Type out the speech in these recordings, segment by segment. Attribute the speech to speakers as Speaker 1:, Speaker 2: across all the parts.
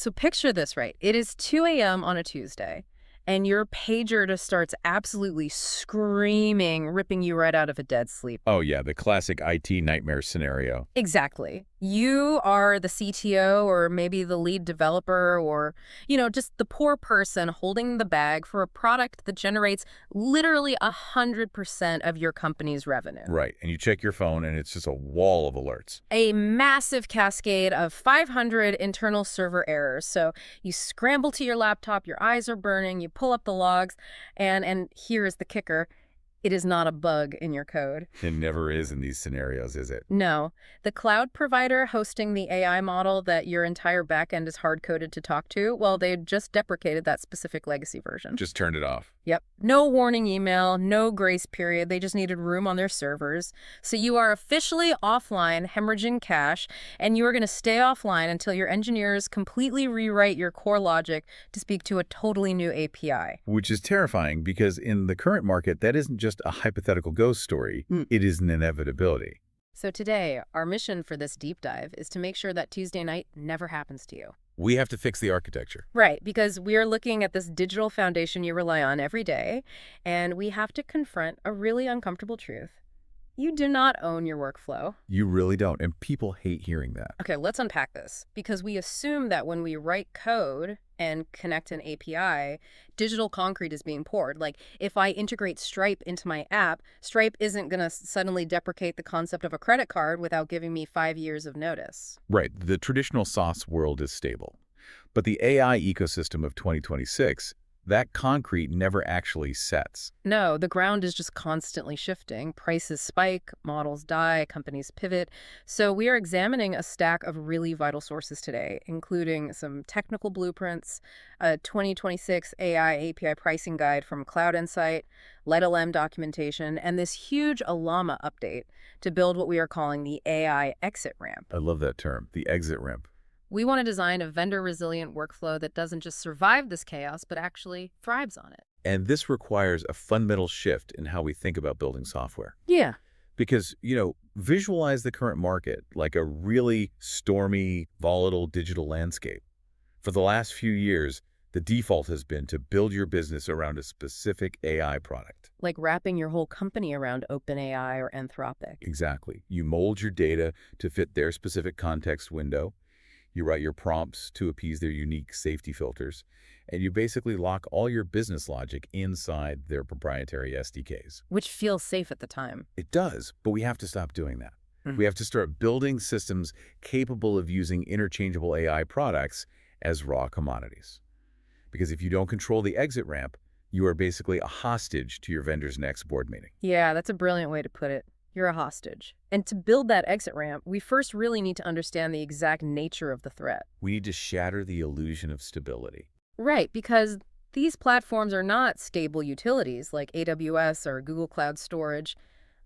Speaker 1: So picture this, right? It is 2 a.m. on a Tuesday, and your pager just starts absolutely screaming, ripping you right out of a dead sleep.
Speaker 2: Oh, yeah, the classic IT nightmare scenario.
Speaker 1: Exactly. You are the CTO or maybe the lead developer or, just the poor person holding the bag for a product that generates literally 100% of your company's revenue.
Speaker 2: Right, and you check your phone, and it's just a wall of alerts.
Speaker 1: A massive cascade of 500 internal server errors. So you scramble to your laptop, your eyes are burning, you pull up the logs, and here is the kicker. It is not a bug in your code.
Speaker 2: It never is in these scenarios, is it?
Speaker 1: No. The cloud provider hosting the AI model that your entire backend is hard-coded to talk to, well, they just deprecated that specific legacy version.
Speaker 2: Just turned it off.
Speaker 1: Yep. No warning email, no grace period. They just needed room on their servers. So you are officially offline, hemorrhaging cash, and you are going to stay offline until your engineers completely rewrite your core logic to speak to a totally new API.
Speaker 2: Which is terrifying because in the current market, that isn't just a hypothetical ghost story. It is an inevitability.
Speaker 1: So today, our mission for this deep dive is to make sure that Tuesday night never happens to you.
Speaker 2: We have to fix the architecture.
Speaker 1: Right, because we are looking at this digital foundation you rely on every day, and we have to confront a really uncomfortable truth. You do not own your workflow.
Speaker 2: You really don't, and people hate hearing that.
Speaker 1: Okay, let's unpack this, because we assume that when we write code and connect an API, digital concrete is being poured. Like, if I integrate Stripe into my app, Stripe isn't going to suddenly deprecate the concept of a credit card without giving me 5 years of notice.
Speaker 2: Right, the traditional SaaS world is stable. But the AI ecosystem of 2026, that concrete never actually sets.
Speaker 1: No, the ground is just constantly shifting. Prices spike, models die, companies pivot. So we are examining a stack of really vital sources today, including some technical blueprints, a 2026 AI API pricing guide from Cloud Insight, LiteLLM documentation, and this huge Ollama update to build what we are calling the AI exit ramp.
Speaker 2: I love that term, the exit ramp.
Speaker 1: We want to design a vendor-resilient workflow that doesn't just survive this chaos, but actually thrives on it.
Speaker 2: And this requires a fundamental shift in how we think about building software.
Speaker 1: Yeah.
Speaker 2: Because, visualize the current market like a really stormy, volatile digital landscape. For the last few years, the default has been to build your business around a specific AI product.
Speaker 1: Like wrapping your whole company around OpenAI or Anthropic.
Speaker 2: Exactly. You mold your data to fit their specific context window. You write your prompts to appease their unique safety filters, and you basically lock all your business logic inside their proprietary SDKs.
Speaker 1: Which feels safe at the time.
Speaker 2: It does, but we have to stop doing that. We have to start building systems capable of using interchangeable AI products as raw commodities. Because if you don't control the exit ramp, you are basically a hostage to your vendor's next board meeting.
Speaker 1: Yeah, that's a brilliant way to put it. You're a hostage. And to build that exit ramp, we first really need to understand the exact nature of the threat.
Speaker 2: We need to shatter the illusion of stability.
Speaker 1: Right, because these platforms are not stable utilities like AWS or Google Cloud Storage.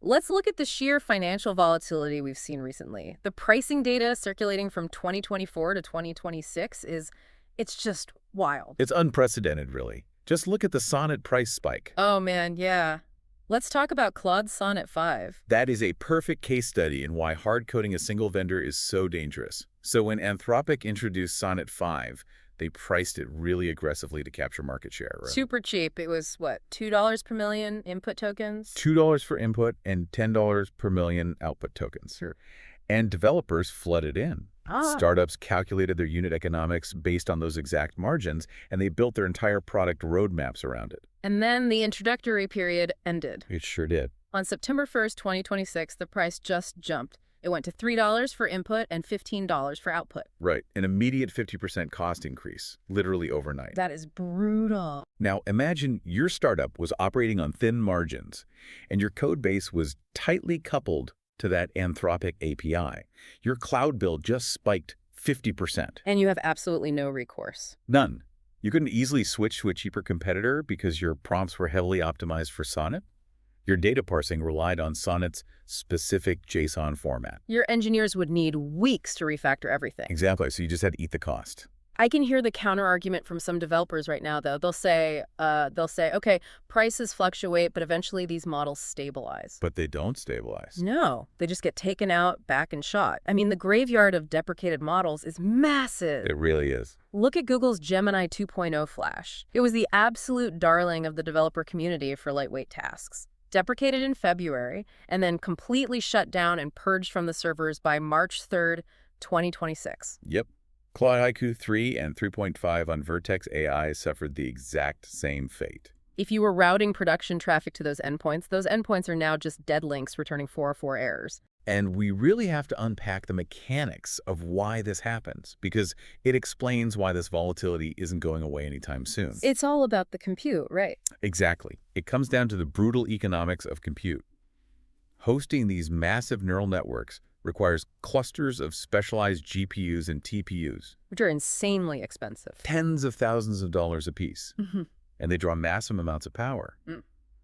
Speaker 1: Let's look at the sheer financial volatility we've seen recently. The pricing data circulating from 2024 to 2026 it's just wild.
Speaker 2: It's unprecedented, really. Just look at the Sonnet price spike.
Speaker 1: Oh man, yeah. Let's talk about Claude Sonnet 5.
Speaker 2: That is a perfect case study in why hard-coding a single vendor is so dangerous. So when Anthropic introduced Sonnet 5, they priced it really aggressively to capture market share. Right?
Speaker 1: Super cheap. It was, what, $2 per million input tokens?
Speaker 2: $2 for input and $10 per million output tokens.
Speaker 1: Sure.
Speaker 2: And developers flooded in. Startups calculated their unit economics based on those exact margins, and they built their entire product roadmaps around it.
Speaker 1: And then the introductory period ended.
Speaker 2: It sure did.
Speaker 1: On September 1st, 2026, the price just jumped. It went to $3 for input and $15 for output.
Speaker 2: Right. An immediate 50% cost increase, literally overnight.
Speaker 1: That is brutal.
Speaker 2: Now, imagine your startup was operating on thin margins, and your code base was tightly coupled to that Anthropic API. Your cloud bill just spiked 50%.
Speaker 1: And you have absolutely no recourse.
Speaker 2: None. You couldn't easily switch to a cheaper competitor because your prompts were heavily optimized for Sonnet. Your data parsing relied on Sonnet's specific JSON format.
Speaker 1: Your engineers would need weeks to refactor everything.
Speaker 2: Exactly, so you just had to eat the cost.
Speaker 1: I can hear the counter argument from some developers right now, though. They'll say, okay, prices fluctuate, but eventually these models stabilize.
Speaker 2: But they don't stabilize.
Speaker 1: No, they just get taken out, back and shot. I mean, the graveyard of deprecated models is massive.
Speaker 2: It really is.
Speaker 1: Look at Google's Gemini 2.0 Flash. It was the absolute darling of the developer community for lightweight tasks. Deprecated in February, and then completely shut down and purged from the servers by March 3rd, 2026.
Speaker 2: Yep. Claude Haiku 3 and 3.5 on Vertex AI suffered the exact same fate.
Speaker 1: If you were routing production traffic to those endpoints are now just dead links returning 404 errors.
Speaker 2: And we really have to unpack the mechanics of why this happens, because it explains why this volatility isn't going away anytime soon.
Speaker 1: It's all about the compute, right?
Speaker 2: Exactly. It comes down to the brutal economics of compute. Hosting these massive neural networks requires clusters of specialized GPUs and TPUs.
Speaker 1: Which are insanely expensive.
Speaker 2: Tens of thousands of dollars apiece. And they draw massive amounts of power.
Speaker 1: Mm.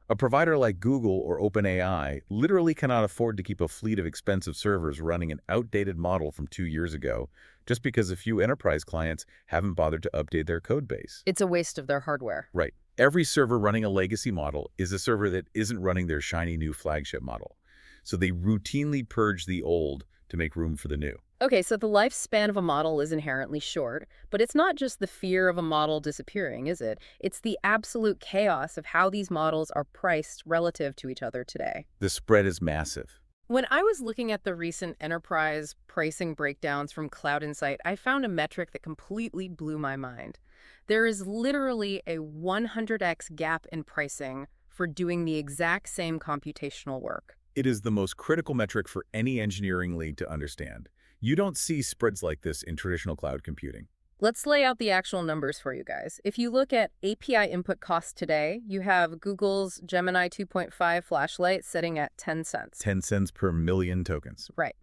Speaker 2: A provider like Google or OpenAI literally cannot afford to keep a fleet of expensive servers running an outdated model from 2 years ago just because a few enterprise clients haven't bothered to update their code base.
Speaker 1: It's a waste of their hardware.
Speaker 2: Right. Every server running a legacy model is a server that isn't running their shiny new flagship model. So they routinely purge the old to make room for the new.
Speaker 1: Okay, so the lifespan of a model is inherently short, but it's not just the fear of a model disappearing, is it? It's the absolute chaos of how these models are priced relative to each other today.
Speaker 2: The spread is massive.
Speaker 1: When I was looking at the recent enterprise pricing breakdowns from Cloud Insight, I found a metric that completely blew my mind. There is literally a 100x gap in pricing for doing the exact same computational work.
Speaker 2: It is the most critical metric for any engineering lead to understand. You don't see spreads like this in traditional cloud computing.
Speaker 1: Let's lay out the actual numbers for you guys. If you look at API input costs today, you have Google's Gemini 2.5 flashlight sitting at 10 cents.
Speaker 2: 10 cents per million tokens.
Speaker 1: Right.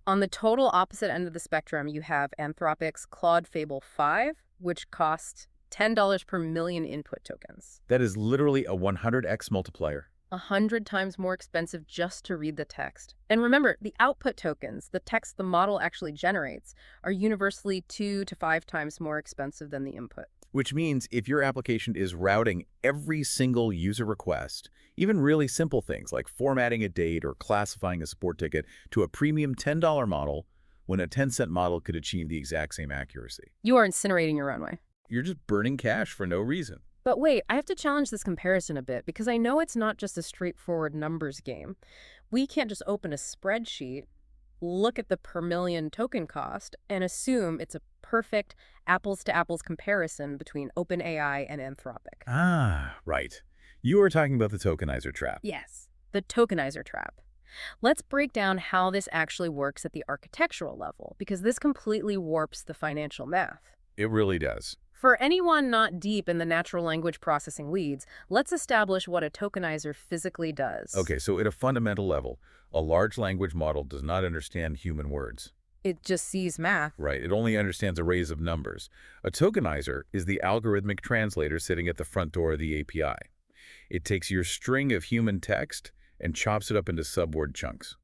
Speaker 1: On the total opposite end of the spectrum, you have Anthropic's Claude Fable 5, which costs $10 per million input tokens.
Speaker 2: That is literally a 100x multiplier.
Speaker 1: 100 times more expensive just to read the text. And remember, the output tokens, the text the model actually generates, are universally 2 to 5 times more expensive than the input.
Speaker 2: Which means if your application is routing every single user request, even really simple things like formatting a date or classifying a support ticket to a premium $10 model, when a 10-cent model could achieve the exact same accuracy.
Speaker 1: You are incinerating your runway.
Speaker 2: You're just burning cash for no reason.
Speaker 1: But wait, I have to challenge this comparison a bit because I know it's not just a straightforward numbers game. We can't just open a spreadsheet, look at the per million token cost, and assume it's a perfect apples-to-apples comparison between OpenAI and Anthropic.
Speaker 2: Ah, right. You are talking about the tokenizer trap.
Speaker 1: Yes, the tokenizer trap. Let's break down how this actually works at the architectural level, because this completely warps the financial math.
Speaker 2: It really does.
Speaker 1: For anyone not deep in the natural language processing weeds, let's establish what a tokenizer physically does.
Speaker 2: Okay, so at a fundamental level, a large language model does not understand human words.
Speaker 1: It just sees math.
Speaker 2: Right, it only understands arrays of numbers. A tokenizer is the algorithmic translator sitting at the front door of the API. It takes your string of human text and chops it up into subword chunks.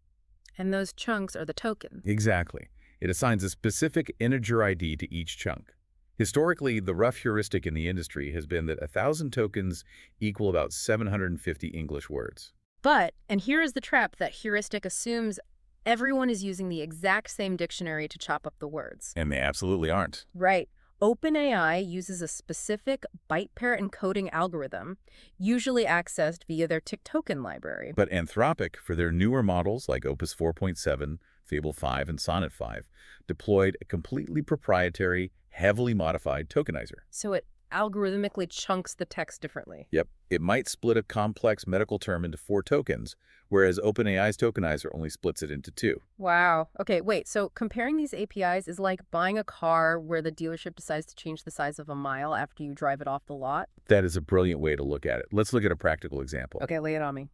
Speaker 1: And those chunks are the tokens.
Speaker 2: Exactly. It assigns a specific integer ID to each chunk. Historically, the rough heuristic in the industry has been that 1,000 tokens equal about 750 English words.
Speaker 1: But, and here is the trap, that heuristic assumes everyone is using the exact same dictionary to chop up the words.
Speaker 2: And they absolutely aren't.
Speaker 1: Right. OpenAI uses a specific byte pair encoding algorithm, usually accessed via their tick token library.
Speaker 2: But Anthropic, for their newer models like Opus 4.7, Fable 5, and Sonnet 5, deployed a completely proprietary, heavily modified tokenizer.
Speaker 1: So it algorithmically chunks the text differently.
Speaker 2: Yep. It might split a complex medical term into 4 tokens, whereas OpenAI's tokenizer only splits it into 2.
Speaker 1: Wow. Okay, wait. So comparing these APIs is like buying a car where the dealership decides to change the size of a mile after you drive it off the lot?
Speaker 2: That is a brilliant way to look at it. Let's look at a practical example.
Speaker 1: Okay, lay it on me.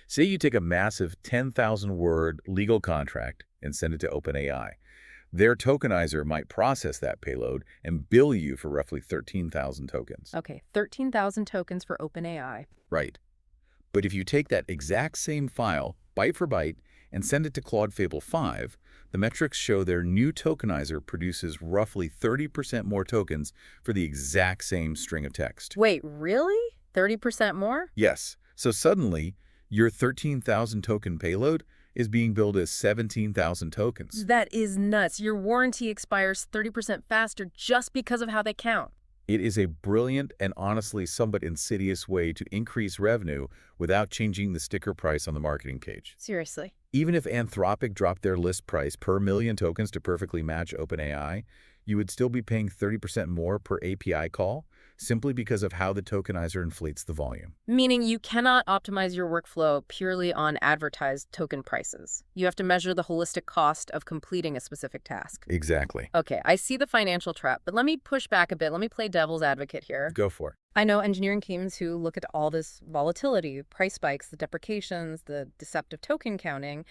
Speaker 2: Say you take a massive 10,000-word legal contract and send it to OpenAI. Their tokenizer might process that payload and bill you for roughly 13,000 tokens.
Speaker 1: Okay, 13,000 tokens for OpenAI.
Speaker 2: Right. But if you take that exact same file, byte for byte, and send it to Claude Fable 5, the metrics show their new tokenizer produces roughly 30% more tokens for the exact same string of text.
Speaker 1: Wait, really? 30% more?
Speaker 2: Yes, so suddenly, your 13,000 token payload is being billed as 17,000 tokens.
Speaker 1: That is nuts. Your warranty expires 30% faster just because of how they count.
Speaker 2: It is a brilliant and honestly somewhat insidious way to increase revenue without changing the sticker price on the marketing page.
Speaker 1: Seriously.
Speaker 2: Even if Anthropic dropped their list price per million tokens to perfectly match OpenAI, you would still be paying 30% more per API call simply because of how the tokenizer inflates the volume.
Speaker 1: Meaning you cannot optimize your workflow purely on advertised token prices. You have to measure the holistic cost of completing a specific task.
Speaker 2: Exactly.
Speaker 1: Okay, I see the financial trap, but let me push back a bit. Let me play devil's advocate here.
Speaker 2: Go for it.
Speaker 1: I know engineering teams who look at all this volatility, price spikes, the deprecations, the deceptive token counting,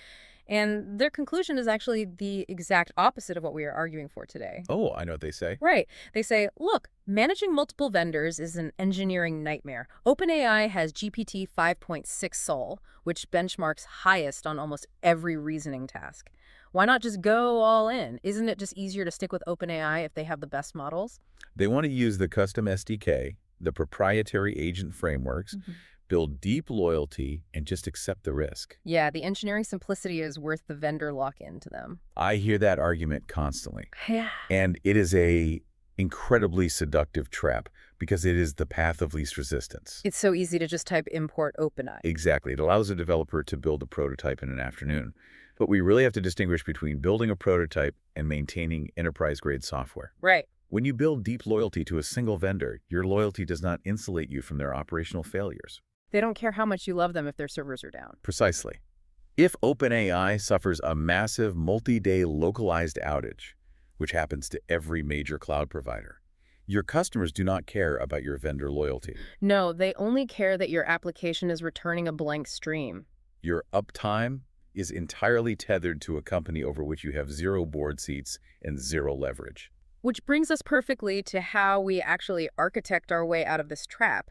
Speaker 1: and their conclusion is actually the exact opposite of what we are arguing for today.
Speaker 2: Oh, I know what they say.
Speaker 1: Right. They say, look, managing multiple vendors is an engineering nightmare. OpenAI has GPT 5.6 Sol, which benchmarks highest on almost every reasoning task. Why not just go all in? Isn't it just easier to stick with OpenAI if they have the best models?
Speaker 2: They want to use the custom SDK, the proprietary agent frameworks, build deep loyalty, and just accept the risk.
Speaker 1: Yeah, the engineering simplicity is worth the vendor lock-in to them.
Speaker 2: I hear that argument constantly.
Speaker 1: Yeah.
Speaker 2: And it is a incredibly seductive trap because it is the path of least resistance.
Speaker 1: It's so easy to just type import OpenAI.
Speaker 2: Exactly. It allows a developer to build a prototype in an afternoon. But we really have to distinguish between building a prototype and maintaining enterprise-grade software.
Speaker 1: Right.
Speaker 2: When you build deep loyalty to a single vendor, your loyalty does not insulate you from their operational failures.
Speaker 1: They don't care how much you love them if their servers are down.
Speaker 2: Precisely. If OpenAI suffers a massive multi-day localized outage, which happens to every major cloud provider, your customers do not care about your vendor loyalty.
Speaker 1: No, they only care that your application is returning a blank stream.
Speaker 2: Your uptime is entirely tethered to a company over which you have zero board seats and zero leverage.
Speaker 1: Which brings us perfectly to how we actually architect our way out of this trap.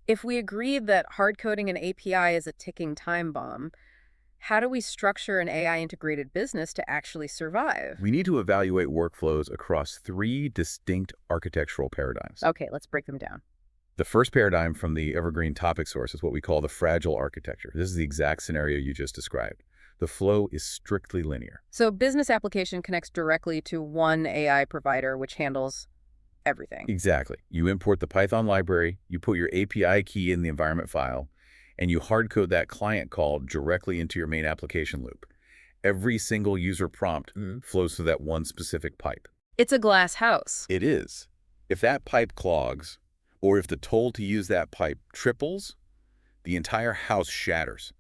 Speaker 1: If we agree that hard coding an API is a ticking time bomb, how do we structure an AI-integrated business to actually survive?
Speaker 2: We need to evaluate workflows across 3 distinct architectural paradigms.
Speaker 1: Okay, let's break them down.
Speaker 2: The first paradigm from the evergreen topic source is what we call the fragile architecture. This is the exact scenario you just described. The flow is strictly linear.
Speaker 1: So business application connects directly to one AI provider, which handles everything.
Speaker 2: Exactly. You import the Python library, you put your API key in the environment file, and you hard-code that client call directly into your main application loop. Every single user prompt flows through that one specific pipe.
Speaker 1: It's a glass house.
Speaker 2: It is. If that pipe clogs, or if the toll to use that pipe triples, the entire house shatters.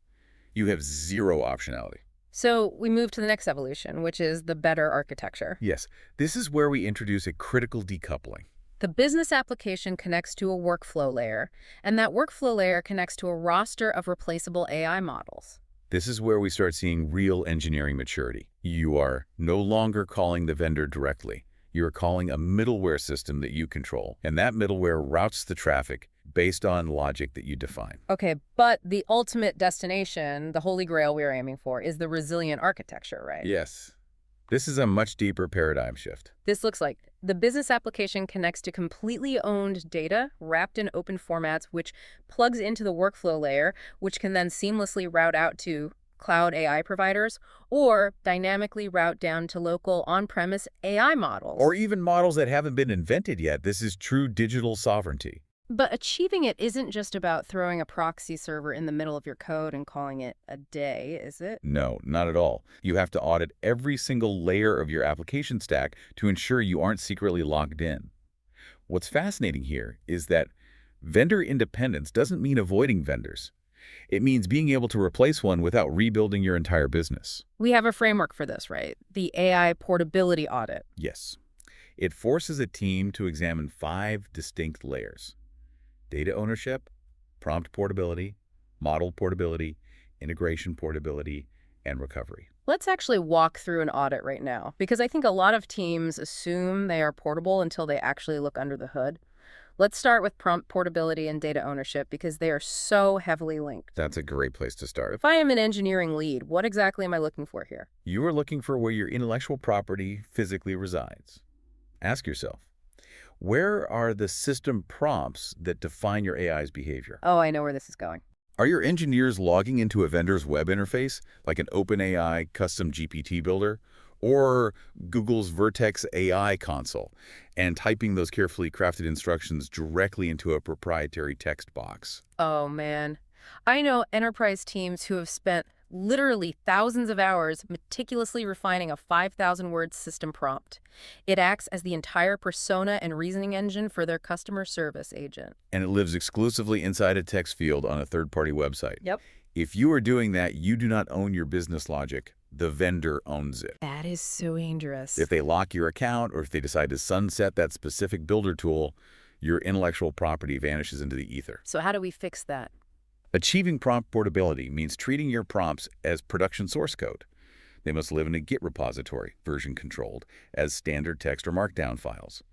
Speaker 2: You have zero optionality.
Speaker 1: So we move to the next evolution, which is the better architecture.
Speaker 2: Yes, this is where we introduce a critical decoupling.
Speaker 1: The business application connects to a workflow layer, and that workflow layer connects to a roster of replaceable AI models.
Speaker 2: This is where we start seeing real engineering maturity. You are no longer calling the vendor directly. You are calling a middleware system that you control, and that middleware routes the traffic based on logic that you define.
Speaker 1: Okay, but the ultimate destination, the holy grail we're aiming for, is the resilient architecture, right?
Speaker 2: Yes. This is a much deeper paradigm shift.
Speaker 1: This looks like the business application connects to completely owned data wrapped in open formats, which plugs into the workflow layer, which can then seamlessly route out to cloud AI providers or dynamically route down to local on-premise AI models.
Speaker 2: Or even models that haven't been invented yet. This is true digital sovereignty.
Speaker 1: But achieving it isn't just about throwing a proxy server in the middle of your code and calling it a day, is it?
Speaker 2: No, not at all. You have to audit every single layer of your application stack to ensure you aren't secretly logged in. What's fascinating here is that vendor independence doesn't mean avoiding vendors. It means being able to replace one without rebuilding your entire business.
Speaker 1: We have a framework for this, right? The AI portability audit.
Speaker 2: Yes. It forces a team to examine 5 distinct layers: data ownership, prompt portability, model portability, integration portability, and recovery.
Speaker 1: Let's actually walk through an audit right now, because I think a lot of teams assume they are portable until they actually look under the hood. Let's start with prompt portability and data ownership because they are so heavily linked.
Speaker 2: That's a great place to start.
Speaker 1: If I am an engineering lead, what exactly am I looking for here?
Speaker 2: You are looking for where your intellectual property physically resides. Ask yourself, where are the system prompts that define your AI's behavior?
Speaker 1: Oh, I know where this is going.
Speaker 2: Are your engineers logging into a vendor's web interface, like an OpenAI custom GPT builder, or Google's Vertex AI console, and typing those carefully crafted instructions directly into a proprietary text box?
Speaker 1: Oh, man. I know enterprise teams who have spent literally thousands of hours meticulously refining a 5,000-word system prompt. It acts as the entire persona and reasoning engine for their customer service agent.
Speaker 2: And it lives exclusively inside a text field on a third-party website.
Speaker 1: Yep.
Speaker 2: If you are doing that, you do not own your business logic. The vendor owns it.
Speaker 1: That is so dangerous.
Speaker 2: If they lock your account or if they decide to sunset that specific builder tool, your intellectual property vanishes into the ether.
Speaker 1: So how do we fix that?
Speaker 2: Achieving prompt portability means treating your prompts as production source code. They must live in a Git repository, version controlled, as standard text or markdown files.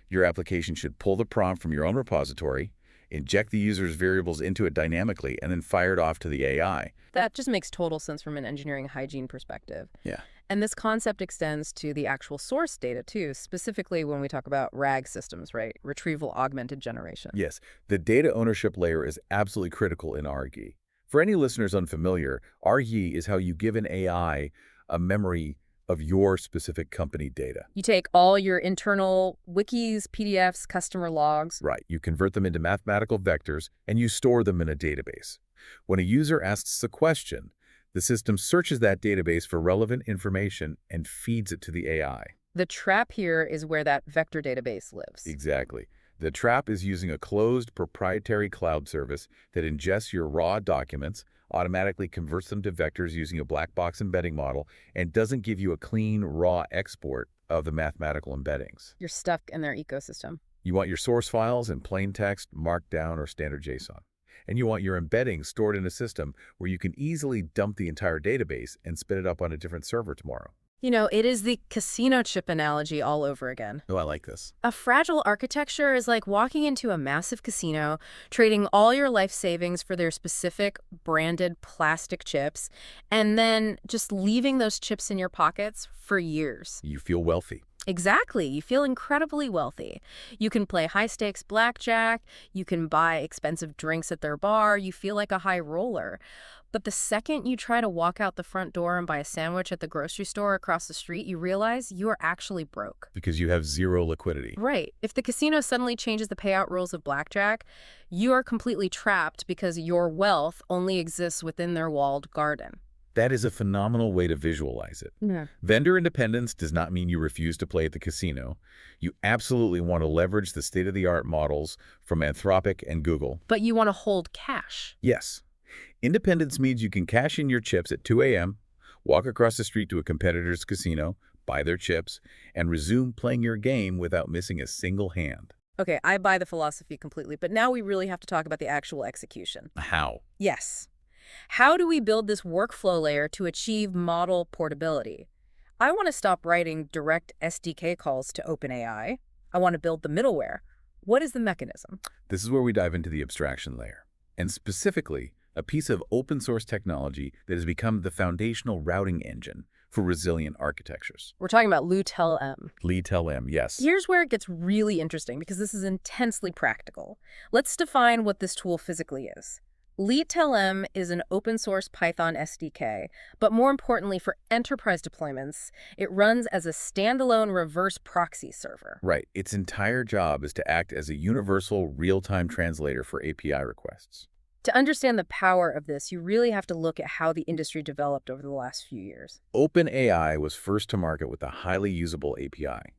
Speaker 2: Your application should pull the prompt from your own repository, inject the user's variables into it dynamically, and then fire it off to the AI.
Speaker 1: That just makes total sense from an engineering hygiene perspective.
Speaker 2: Yeah.
Speaker 1: And this concept extends to the actual source data, too, specifically when we talk about RAG systems, right? Retrieval Augmented Generation.
Speaker 2: Yes, the data ownership layer is absolutely critical in RG. For any listeners unfamiliar, RG is how you give an AI a memory of your specific company data.
Speaker 1: You take all your internal wikis, PDFs, customer logs.
Speaker 2: Right. You convert them into mathematical vectors, and you store them in a database. When a user asks a question, the system searches that database for relevant information and feeds it to the AI.
Speaker 1: The trap here is where that vector database lives.
Speaker 2: Exactly. The trap is using a closed proprietary cloud service that ingests your raw documents, automatically converts them to vectors using a black box embedding model, and doesn't give you a clean, raw export of the mathematical embeddings.
Speaker 1: You're stuck in their ecosystem.
Speaker 2: You want your source files in plain text, markdown, or standard JSON. And you want your embeddings stored in a system where you can easily dump the entire database and spin it up on a different server tomorrow.
Speaker 1: You know, it is the casino chip analogy all over again.
Speaker 2: Oh, I like this.
Speaker 1: A fragile architecture is like walking into a massive casino, trading all your life savings for their specific branded plastic chips, and then just leaving those chips in your pockets for years.
Speaker 2: You feel wealthy.
Speaker 1: Exactly. You feel incredibly wealthy. You can play high-stakes blackjack. You can buy expensive drinks at their bar. You feel like a high roller. But the second you try to walk out the front door and buy a sandwich at the grocery store across the street, you realize you are actually broke.
Speaker 2: Because you have zero liquidity.
Speaker 1: Right. If the casino suddenly changes the payout rules of blackjack, you are completely trapped because your wealth only exists within their walled garden.
Speaker 2: That is a phenomenal way to visualize it.
Speaker 1: Yeah.
Speaker 2: Vendor independence does not mean you refuse to play at the casino. You absolutely want to leverage the state-of-the-art models from Anthropic and Google.
Speaker 1: But you want to hold cash.
Speaker 2: Yes. Independence means you can cash in your chips at 2 a.m., walk across the street to a competitor's casino, buy their chips, and resume playing your game without missing a single hand.
Speaker 1: Okay, I buy the philosophy completely, but now we really have to talk about the actual execution.
Speaker 2: How?
Speaker 1: Yes. How do we build this workflow layer to achieve model portability? I want to stop writing direct SDK calls to OpenAI. I want to build the middleware. What is the mechanism?
Speaker 2: This is where we dive into the abstraction layer, and specifically, a piece of open source technology that has become the foundational routing engine for resilient architectures.
Speaker 1: We're talking about LiteLLM.
Speaker 2: LiteLLM, yes.
Speaker 1: Here's where it gets really interesting because this is intensely practical. Let's define what this tool physically is. LiteLLM is an open source Python SDK, but more importantly for enterprise deployments, it runs as a standalone reverse proxy server.
Speaker 2: Right. Its entire job is to act as a universal real-time translator for API requests.
Speaker 1: To understand the power of this, you really have to look at how the industry developed over the last few years.
Speaker 2: OpenAI was first to market with a highly usable API.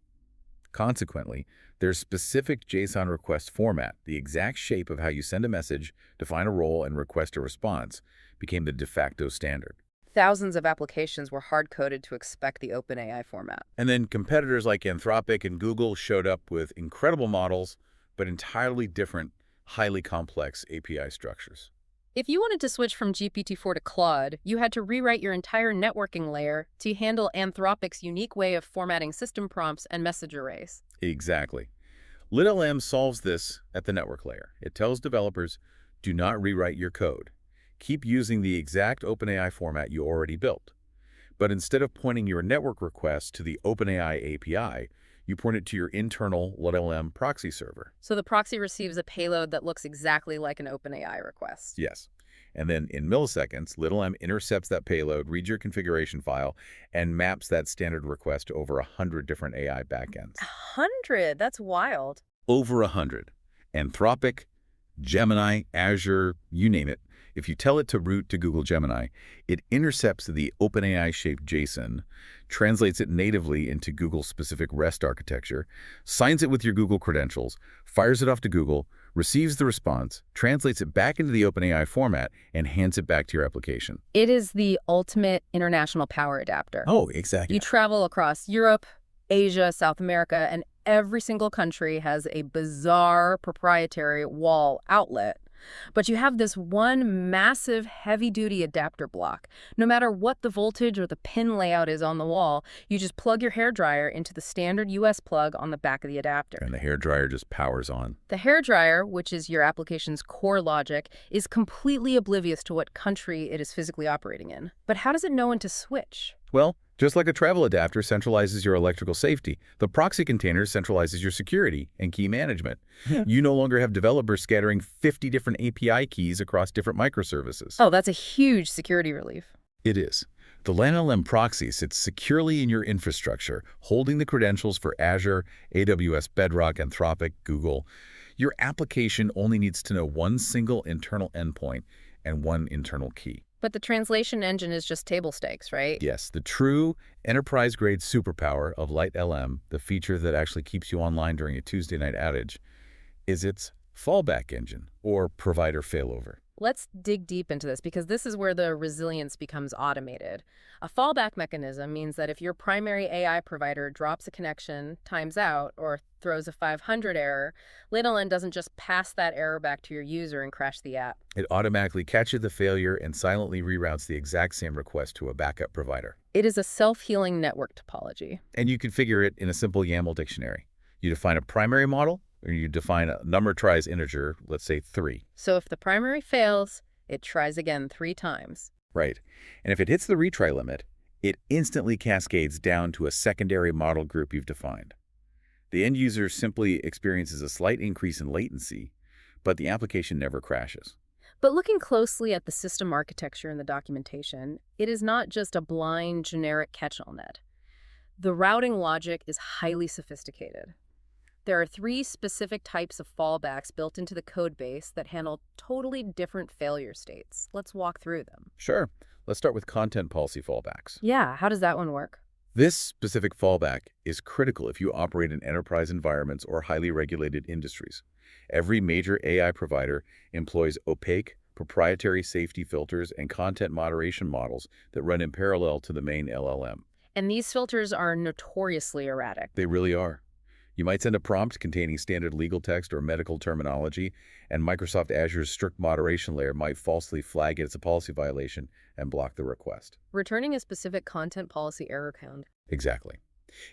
Speaker 2: Consequently, their specific JSON request format, the exact shape of how you send a message, define a role, and request a response, became the de facto standard.
Speaker 1: Thousands of applications were hard-coded to expect the OpenAI format.
Speaker 2: And then competitors like Anthropic and Google showed up with incredible models, but entirely different, highly complex API structures.
Speaker 1: If you wanted to switch from GPT-4 to Claude, you had to rewrite your entire networking layer to handle Anthropic's unique way of formatting system prompts and message arrays.
Speaker 2: Exactly. LiteLLM solves this at the network layer. It tells developers, do not rewrite your code. Keep using the exact OpenAI format you already built. But instead of pointing your network request to the OpenAI API, you point it to your internal LiteLLM proxy server.
Speaker 1: So the proxy receives a payload that looks exactly like an OpenAI request.
Speaker 2: Yes. And then in milliseconds, LiteLLM intercepts that payload, reads your configuration file, and maps that standard request to over 100 different AI backends.
Speaker 1: 100? That's wild.
Speaker 2: Over 100. Anthropic, Gemini, Azure, you name it. If you tell it to route to Google Gemini, it intercepts the OpenAI-shaped JSON, translates it natively into Google-specific REST architecture, signs it with your Google credentials, fires it off to Google, receives the response, translates it back into the OpenAI format, and hands it back to your application.
Speaker 1: It is the ultimate international power adapter.
Speaker 2: Oh, exactly.
Speaker 1: You travel across Europe, Asia, South America, and every single country has a bizarre proprietary wall outlet. But you have this one massive heavy-duty adapter block. No matter what the voltage or the pin layout is on the wall, you just plug your hairdryer into the standard US plug on the back of the adapter.
Speaker 2: And the hairdryer just powers on.
Speaker 1: The hairdryer, which is your application's core logic, is completely oblivious to what country it is physically operating in. But how does it know when to switch?
Speaker 2: Well, just like a travel adapter centralizes your electrical safety, the proxy container centralizes your security and key management. You no longer have developers scattering 50 different API keys across different microservices.
Speaker 1: Oh, that's a huge security relief.
Speaker 2: It is. The LiteLLM proxy sits securely in your infrastructure, holding the credentials for Azure, AWS Bedrock, Anthropic, Google. Your application only needs to know one single internal endpoint and one internal key.
Speaker 1: But the translation engine is just table stakes, right?
Speaker 2: Yes, the true enterprise-grade superpower of LiteLLM, the feature that actually keeps you online during a Tuesday night outage, is its fallback engine, or provider failover.
Speaker 1: Let's dig deep into this because this is where the resilience becomes automated. A fallback mechanism means that if your primary AI provider drops a connection, times out, or throws a 500 error, LiteLLM doesn't just pass that error back to your user and crash the app.
Speaker 2: It automatically catches the failure and silently reroutes the exact same request to a backup provider.
Speaker 1: It is a self-healing network topology.
Speaker 2: And you configure it in a simple YAML dictionary. You define a primary model, or you define a number tries integer, let's say 3.
Speaker 1: So if the primary fails, it tries again 3 times.
Speaker 2: Right. And if it hits the retry limit, it instantly cascades down to a secondary model group you've defined. The end user simply experiences a slight increase in latency, but the application never crashes.
Speaker 1: But looking closely at the system architecture and the documentation, it is not just a blind generic catch-all net. The routing logic is highly sophisticated. There are 3 specific types of fallbacks built into the code base that handle totally different failure states. Let's walk through them.
Speaker 2: Sure. Let's start with content policy fallbacks.
Speaker 1: Yeah, how does that one work?
Speaker 2: This specific fallback is critical if you operate in enterprise environments or highly regulated industries. Every major AI provider employs opaque, proprietary safety filters and content moderation models that run in parallel to the main LLM.
Speaker 1: And these filters are notoriously erratic.
Speaker 2: They really are. You might send a prompt containing standard legal text or medical terminology, and Microsoft Azure's strict moderation layer might falsely flag it as a policy violation and block the request.
Speaker 1: Returning a specific content policy error count.
Speaker 2: Exactly.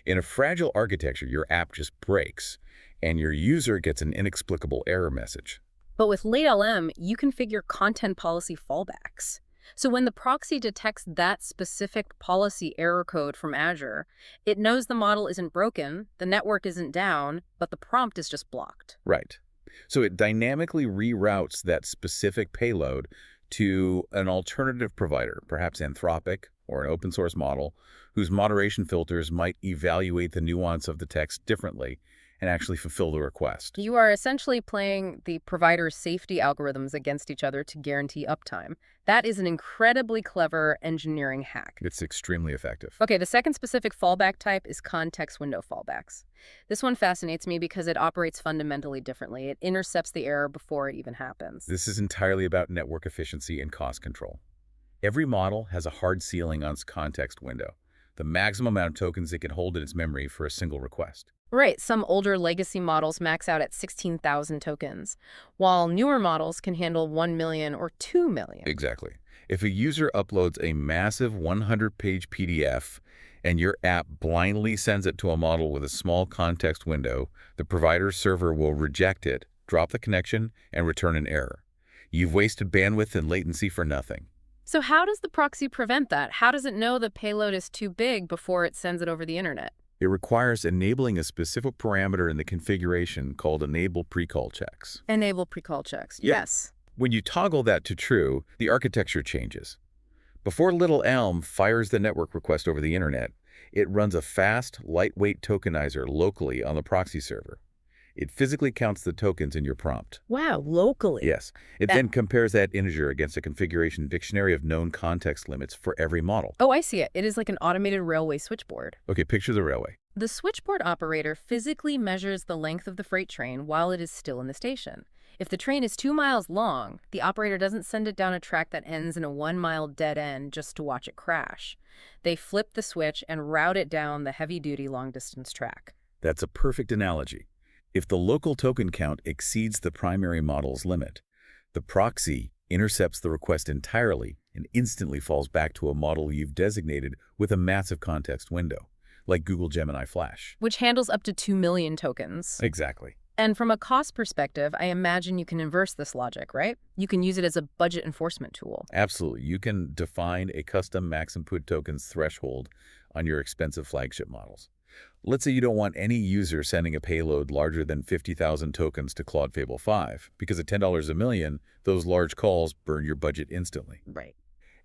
Speaker 2: In a fragile architecture, your app just breaks, and your user gets an inexplicable error message.
Speaker 1: But with LiteLLM, you configure content policy fallbacks. So when the proxy detects that specific policy error code from Azure, it knows the model isn't broken, the network isn't down, but the prompt is just blocked.
Speaker 2: Right. So it dynamically reroutes that specific payload to an alternative provider, perhaps Anthropic or an open source model, whose moderation filters might evaluate the nuance of the text differently and actually fulfill the request.
Speaker 1: You are essentially playing the provider's safety algorithms against each other to guarantee uptime. That is an incredibly clever engineering hack.
Speaker 2: It's extremely effective.
Speaker 1: Okay, the second specific fallback type is context window fallbacks. This one fascinates me because it operates fundamentally differently. It intercepts the error before it even happens.
Speaker 2: This is entirely about network efficiency and cost control. Every model has a hard ceiling on its context window, the maximum amount of tokens it can hold in its memory for a single request.
Speaker 1: Right, some older legacy models max out at 16,000 tokens, while newer models can handle 1 million or 2 million.
Speaker 2: Exactly. If a user uploads a massive 100-page PDF and your app blindly sends it to a model with a small context window, the provider's server will reject it, drop the connection, and return an error. You've wasted bandwidth and latency for nothing.
Speaker 1: So how does the proxy prevent that? How does it know the payload is too big before it sends it over the internet?
Speaker 2: It requires enabling a specific parameter in the configuration called enable precall checks.
Speaker 1: Enable precall checks.
Speaker 2: Yep.
Speaker 1: Yes.
Speaker 2: When you toggle that to true, the architecture changes. Before LiteLLM fires the network request over the internet, it runs a fast, lightweight tokenizer locally on the proxy server. It physically counts the tokens in your prompt.
Speaker 1: Wow, locally.
Speaker 2: Yes. It then compares that integer against a configuration dictionary of known context limits for every model.
Speaker 1: Oh, I see it. It is like an automated railway switchboard.
Speaker 2: Okay, picture the railway.
Speaker 1: The switchboard operator physically measures the length of the freight train while it is still in the station. If the train is 2 miles long, the operator doesn't send it down a track that ends in a 1-mile dead end just to watch it crash. They flip the switch and route it down the heavy-duty long-distance track.
Speaker 2: That's a perfect analogy. If the local token count exceeds the primary model's limit, the proxy intercepts the request entirely and instantly falls back to a model you've designated with a massive context window, like Google Gemini Flash.
Speaker 1: Which handles up to 2 million tokens.
Speaker 2: Exactly.
Speaker 1: And from a cost perspective, I imagine you can inverse this logic, right? You can use it as a budget enforcement tool.
Speaker 2: Absolutely. You can define a custom max input tokens threshold on your expensive flagship models. Let's say you don't want any user sending a payload larger than 50,000 tokens to Claude Fable 5, because at $10 a million, those large calls burn your budget instantly.
Speaker 1: Right.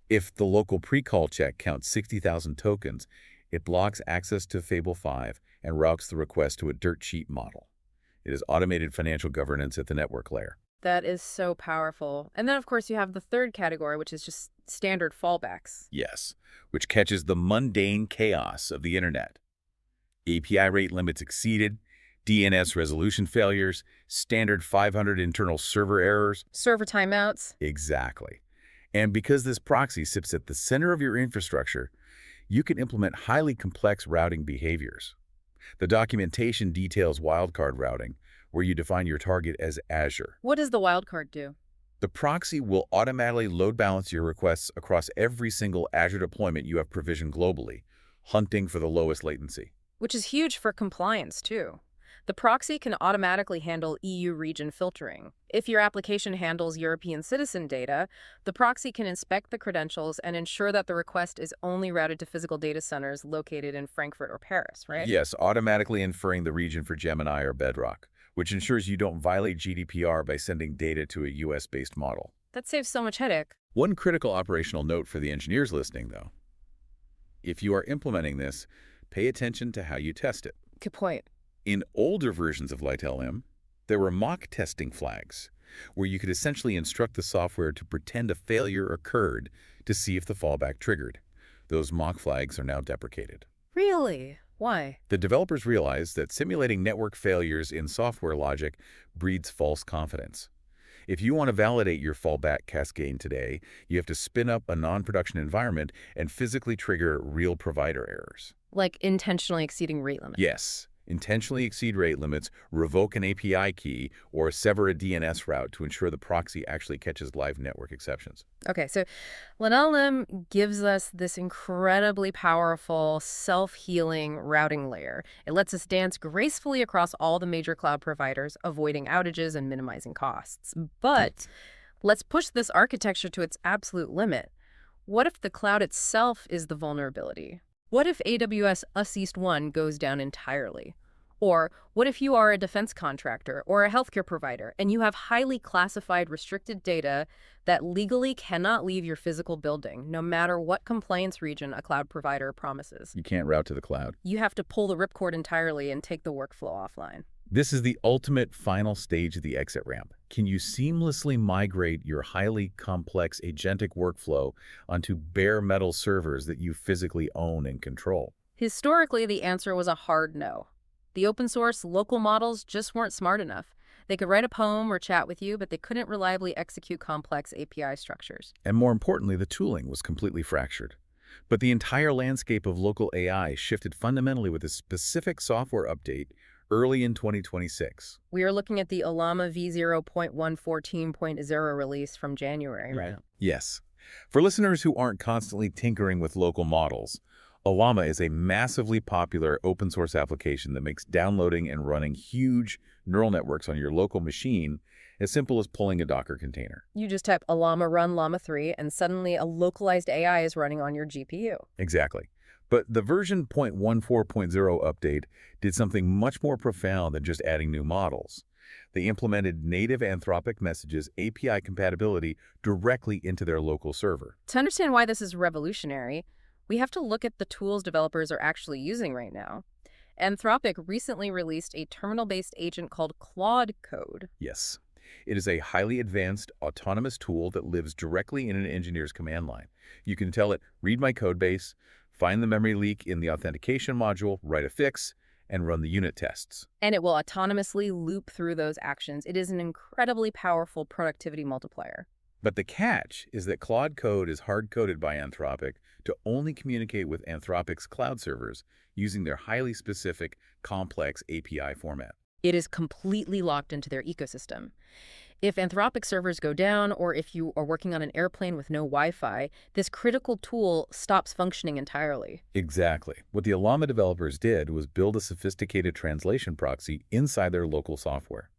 Speaker 2: If the local pre-call check counts 60,000 tokens, it blocks access to Fable 5 and routes the request to a dirt cheap model. It is automated financial governance at the network layer.
Speaker 1: That is so powerful. And then, of course, you have the third category, which is just standard fallbacks.
Speaker 2: Yes, which catches the mundane chaos of the internet. API rate limits exceeded, DNS resolution failures, standard 500 internal server errors.
Speaker 1: Server timeouts.
Speaker 2: Exactly. And because this proxy sits at the center of your infrastructure, you can implement highly complex routing behaviors. The documentation details wildcard routing, where you define your target as Azure.
Speaker 1: What does the wildcard do?
Speaker 2: The proxy will automatically load balance your requests across every single Azure deployment you have provisioned globally, hunting for the lowest latency.
Speaker 1: Which is huge for compliance, too. The proxy can automatically handle EU region filtering. If your application handles European citizen data, the proxy can inspect the credentials and ensure that the request is only routed to physical data centers located in Frankfurt or Paris, right?
Speaker 2: Yes, automatically inferring the region for Gemini or Bedrock, which ensures you don't violate GDPR by sending data to a US-based model.
Speaker 1: That saves so much headache.
Speaker 2: One critical operational note for the engineers listening, though. If you are implementing this, pay attention to how you test it.
Speaker 1: Good point.
Speaker 2: In older versions of LiteLLM, there were mock testing flags, where you could essentially instruct the software to pretend a failure occurred to see if the fallback triggered. Those mock flags are now deprecated.
Speaker 1: Really? Why?
Speaker 2: The developers realized that simulating network failures in software logic breeds false confidence. If you want to validate your fallback cascade today, you have to spin up a non-production environment and physically trigger real provider errors.
Speaker 1: Like intentionally exceeding rate limits?
Speaker 2: Yes. Intentionally exceed rate limits, revoke an API key, or sever a DNS route to ensure the proxy actually catches live network exceptions.
Speaker 1: Okay, so LiteLLM gives us this incredibly powerful, self-healing routing layer. It lets us dance gracefully across all the major cloud providers, avoiding outages and minimizing costs. But let's push this architecture to its absolute limit. What if the cloud itself is the vulnerability? What if AWS US East 1 goes down entirely? Or what if you are a defense contractor or a healthcare provider and you have highly classified restricted data that legally cannot leave your physical building, no matter what compliance region a cloud provider promises?
Speaker 2: You can't route to the cloud.
Speaker 1: You have to pull the ripcord entirely and take the workflow offline.
Speaker 2: This is the ultimate final stage of the exit ramp. Can you seamlessly migrate your highly complex agentic workflow onto bare metal servers that you physically own and control?
Speaker 1: Historically, the answer was a hard no. The open source local models just weren't smart enough. They could write a poem or chat with you, but they couldn't reliably execute complex API structures.
Speaker 2: And more importantly, the tooling was completely fractured. But the entire landscape of local AI shifted fundamentally with a specific software update early in 2026.
Speaker 1: We are looking at the Ollama v0.114.0 release from January, right?
Speaker 2: Yes. For listeners who aren't constantly tinkering with local models, Ollama is a massively popular open source application that makes downloading and running huge neural networks on your local machine as simple as pulling a Docker container.
Speaker 1: You just type Ollama run Llama 3, and suddenly a localized AI is running on your GPU.
Speaker 2: Exactly. But the version 0.14.0 update did something much more profound than just adding new models. They implemented native Anthropic Messages API compatibility directly into their local server.
Speaker 1: To understand why this is revolutionary, we have to look at the tools developers are actually using right now. Anthropic recently released a terminal-based agent called Claude Code.
Speaker 2: Yes, it is a highly advanced autonomous tool that lives directly in an engineer's command line. You can tell it, read my code base, find the memory leak in the authentication module, write a fix, and run the unit tests.
Speaker 1: And it will autonomously loop through those actions. It is an incredibly powerful productivity multiplier.
Speaker 2: But the catch is that Claude Code is hard-coded by Anthropic to only communicate with Anthropic's cloud servers using their highly specific, complex API format.
Speaker 1: It is completely locked into their ecosystem. If Anthropic servers go down, or if you are working on an airplane with no Wi-Fi, this critical tool stops functioning entirely.
Speaker 2: Exactly. What the Ollama developers did was build a sophisticated translation proxy inside their local software.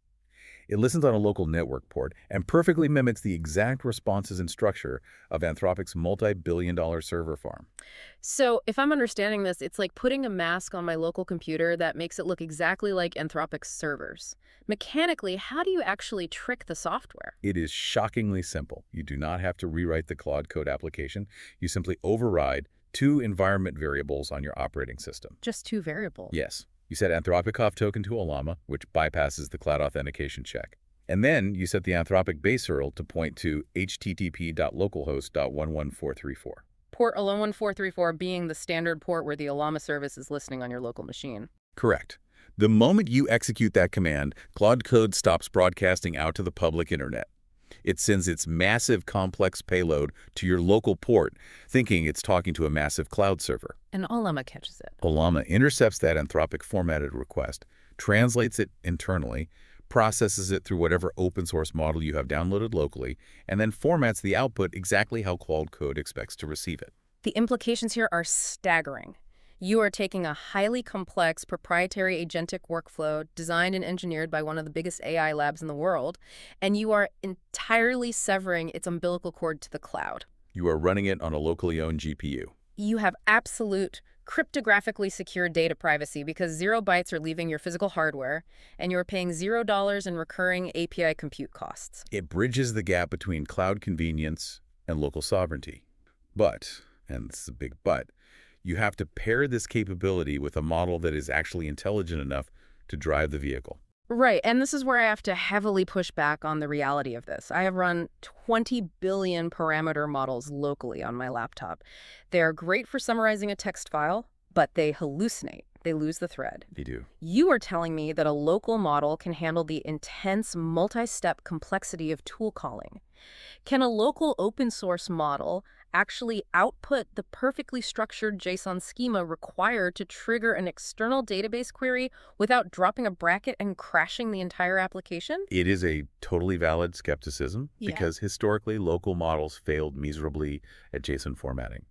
Speaker 2: It listens on a local network port and perfectly mimics the exact responses and structure of Anthropic's multi-billion-dollar server farm.
Speaker 1: So if I'm understanding this, it's like putting a mask on my local computer that makes it look exactly like Anthropic's servers. Mechanically, how do you actually trick the software?
Speaker 2: It is shockingly simple. You do not have to rewrite the Claude Code application. You simply override two environment variables on your operating system.
Speaker 1: Just two variables.
Speaker 2: Yes. You set Anthropic auth token to Ollama, which bypasses the cloud authentication check. And then you set the Anthropic base URL to point to http://localhost.11434.
Speaker 1: Port 11434 being the standard port where the Ollama service is listening on your local machine.
Speaker 2: Correct. The moment you execute that command, Claude Code stops broadcasting out to the public internet. It sends its massive, complex payload to your local port, thinking it's talking to a massive cloud server.
Speaker 1: And Ollama catches it.
Speaker 2: Ollama intercepts that Anthropic formatted request, translates it internally, processes it through whatever open source model you have downloaded locally, and then formats the output exactly how Claude Code expects to receive it.
Speaker 1: The implications here are staggering. You are taking a highly complex proprietary agentic workflow designed and engineered by one of the biggest AI labs in the world, and you are entirely severing its umbilical cord to the cloud.
Speaker 2: You are running it on a locally owned GPU.
Speaker 1: You have absolute cryptographically secure data privacy because 0 bytes are leaving your physical hardware, and you're paying $0 in recurring API compute costs.
Speaker 2: It bridges the gap between cloud convenience and local sovereignty. But, and this is a big but, you have to pair this capability with a model that is actually intelligent enough to drive the vehicle.
Speaker 1: Right, and this is where I have to heavily push back on the reality of this. I have run 20 billion parameter models locally on my laptop. They are great for summarizing a text file, but they hallucinate. They lose the thread.
Speaker 2: They do.
Speaker 1: You are telling me that a local model can handle the intense multi-step complexity of tool calling. Can a local open source model actually output the perfectly structured JSON schema required to trigger an external database query without dropping a bracket and crashing the entire application?
Speaker 2: It is a totally valid skepticism because historically local models failed miserably at JSON formatting.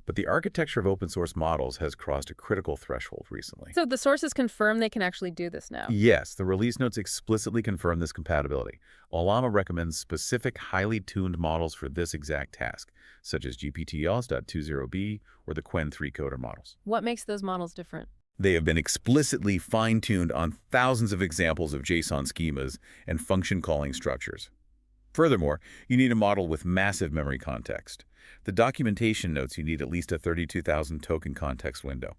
Speaker 2: But the architecture of open source models has crossed a critical threshold recently.
Speaker 1: So the sources confirm they can actually do this now?
Speaker 2: Yes, the release notes explicitly confirm this compatibility. Ollama recommends specific, highly tuned models for this exact task, such as GPT-OS.20b or the Qwen 3 coder models.
Speaker 1: What makes those models different?
Speaker 2: They have been explicitly fine-tuned on thousands of examples of JSON schemas and function calling structures. Furthermore, you need a model with massive memory context. The documentation notes you need at least a 32,000 token context window.